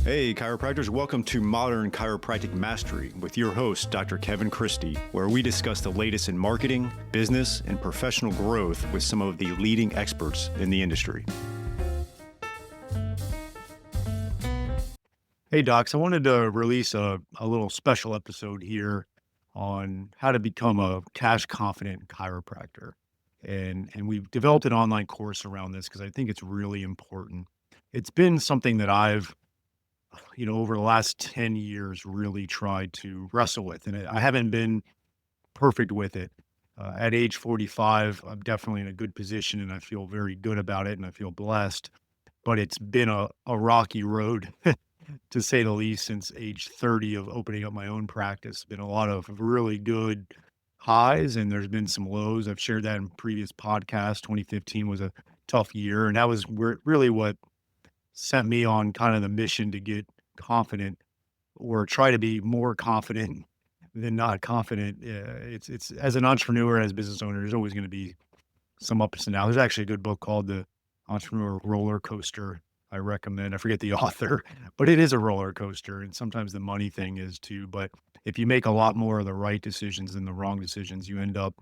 Hey, chiropractors, welcome to Modern Chiropractic Mastery with your host, Dr. Kevin Christie, where we discuss the latest in marketing, business, and professional growth with some of the leading experts in the industry. Hey, docs, I wanted to release a little special episode here on how to become a cash confident chiropractor. And we've developed an online course around this because I think it's really important. It's been something that I've over the last 10 years, really tried to wrestle with. And I haven't been perfect with it. At age 45, I'm definitely in a good position and I feel very good about it and I feel blessed. But it's been a rocky road, to say the least, since age 30 of opening up my own practice. Been a lot of really good highs and there's been some lows. I've shared that in previous podcasts. 2015 was a tough year. And that was really what sent me on kind of the mission to get confident or try to be more confident than not confident. It's as an entrepreneur, as a business owner, there's always going to be some ups and downs. There's actually a good book called The Entrepreneur Roller Coaster. I recommend. I forget the author, but it is a roller coaster, and sometimes the money thing is too. But if you make a lot more of the right decisions than the wrong decisions, you end up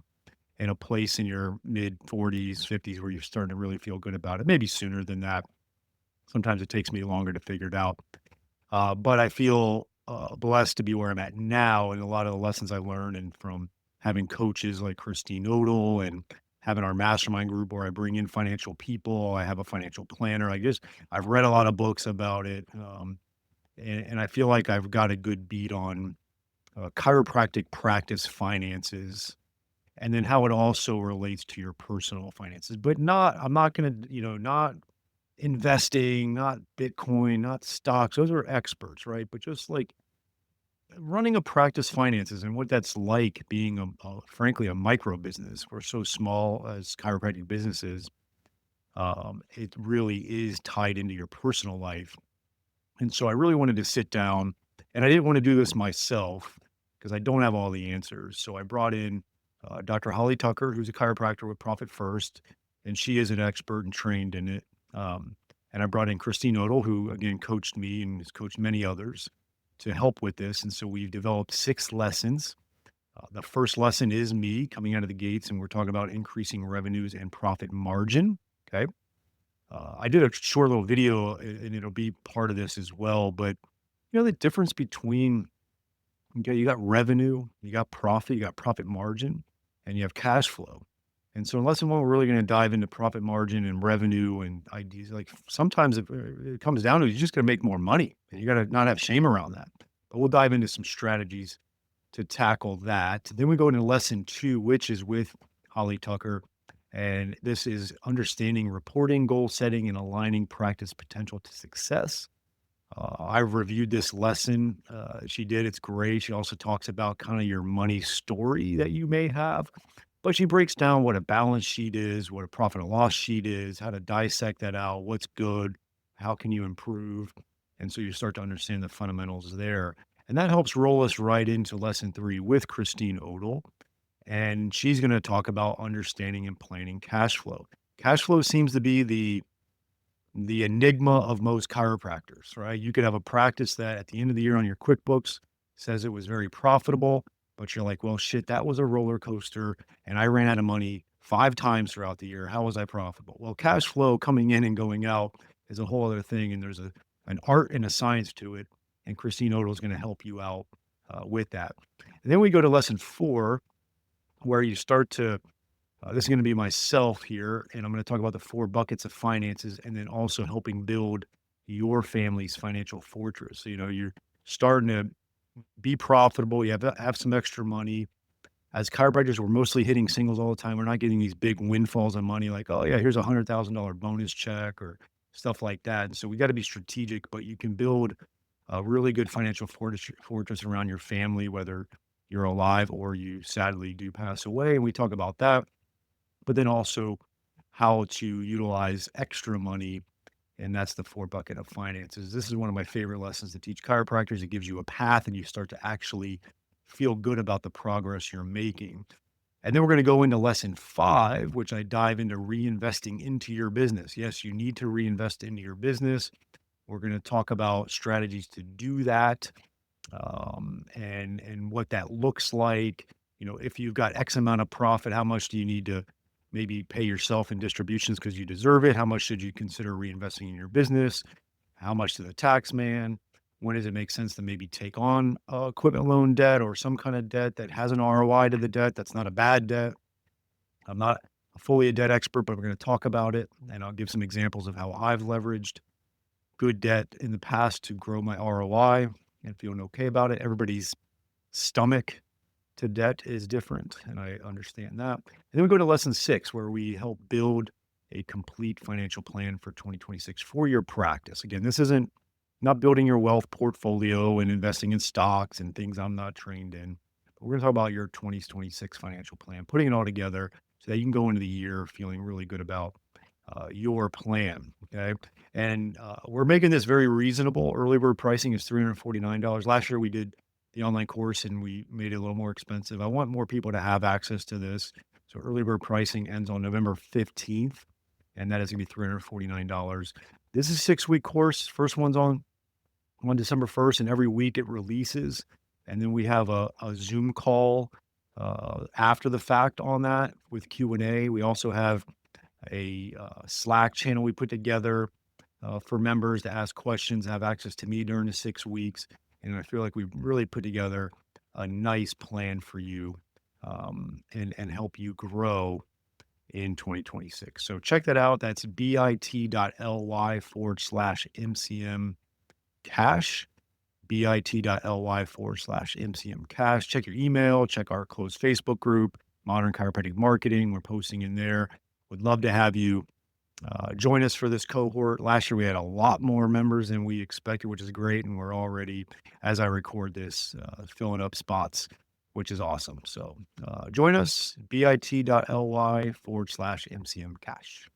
in a place in your mid 40s, 50s where you're starting to really feel good about it. Maybe sooner than that. Sometimes it takes me longer to figure it out. But I feel blessed to be where I'm at now. And a lot of the lessons I learned and from having coaches like Christine Odle and having our mastermind group where I bring in financial people. I have a financial planner. I've read a lot of books about it. And I feel like I've got a good beat on chiropractic practice finances and then how it also relates to your personal finances, but I'm not going to, not investing, not Bitcoin, not stocks. Those are experts, right? But just like running a practice finances and what that's like being frankly, a micro business. We're so small as chiropractic businesses. It really is tied into your personal life. And so I really wanted to sit down and I didn't want to do this myself because I don't have all the answers. So I brought in Dr. Holly Tucker, who's a chiropractor with Profit First, and she is an expert and trained in it. And I brought in Christine Odle, who again coached me and has coached many others to help with this. And so we've developed 6 lessons. The first lesson is me coming out of the gates, and we're talking about increasing revenues and profit margin. Okay. I did a short little video, and it'll be part of this as well. But the difference between, okay, you got revenue, you got profit margin, and you have cash flow. And so in lesson 1, we're really going to dive into profit margin and revenue and ideas. Like sometimes it comes down to, you're just going to make more money and you got to not have shame around that. But we'll dive into some strategies to tackle that. Then we go into lesson 2, which is with Holly Tucker. And this is understanding reporting, goal setting, and aligning practice potential to success. I've reviewed this lesson. She did. It's great. She also talks about kind of your money story that you may have. But she breaks down what a balance sheet is, what a profit and loss sheet is, how to dissect that out, what's good, how can you improve. And so you start to understand the fundamentals there. And that helps roll us right into lesson 3 with Christine Odle. And she's going to talk about understanding and planning cash flow. Cash flow seems to be the enigma of most chiropractors, right? You could have a practice that at the end of the year on your QuickBooks says it was very profitable, but you're like, well, shit, that was a roller coaster and I ran out of money 5 times throughout the year. How was I profitable? Well, cash flow coming in and going out is a whole other thing. And there's an art and a science to it. And Christine Odle is going to help you out with that. And then we go to lesson 4, where you start to, this is going to be myself here. And I'm going to talk about the 4 buckets of finances and then also helping build your family's financial fortress. So, you're starting to be profitable. You have some extra money. As chiropractors, we're mostly hitting singles all the time. We're not getting these big windfalls of money like, oh yeah, here's $100,000 bonus check or stuff like that. And so we got to be strategic, but you can build a really good financial fortress around your family, whether you're alive or you sadly do pass away. And we talk about that, but then also how to utilize extra money. And that's the 4 bucket of finances. This is one of my favorite lessons to teach chiropractors. It gives you a path and you start to actually feel good about the progress you're making. And then we're going to go into lesson 5, which I dive into reinvesting into your business. Yes, you need to reinvest into your business. We're going to talk about strategies to do that, and what that looks like. If you've got X amount of profit, how much do you need to maybe pay yourself in distributions because you deserve it? How much should you consider reinvesting in your business? How much to the tax man? When does it make sense to maybe take on equipment loan debt or some kind of debt that has an ROI to the debt that's not a bad debt? I'm not fully a debt expert, but we're going to talk about it, and I'll give some examples of how I've leveraged good debt in the past to grow my ROI and feeling okay about it. Everybody's stomach to debt is different, and I understand that. And then we go to lesson 6, where we help build a complete financial plan for 2026 for your practice. Again, this isn't not building your wealth portfolio and investing in stocks and things I'm not trained in. But we're going to talk about your 2026 financial plan, putting it all together so that you can go into the year feeling really good about your plan. Okay. And we're making this very reasonable. Early bird pricing is $349. Last year we did the online course and we made it a little more expensive. I want more people to have access to this. So early bird pricing ends on November 15th, and that is going to be $349. This is a 6-week course. First one's on December 1st, and every week it releases. And then we have a Zoom call after the fact on that with Q&A. We also have a Slack channel we put together for members to ask questions, have access to me during the 6 weeks. And I feel like we've really put together a nice plan for you, and help you grow in 2026. So check that out. That's bit.ly/MCM cash, bit.ly/MCM cash. Check your email, check our closed Facebook group, Modern Chiropractic Marketing. We're posting in there. Would love to have you join us for this cohort. Last year, we had a lot more members than we expected, which is great. And we're already, as I record this, filling up spots, which is awesome. So join us, bit.ly/MCM cash.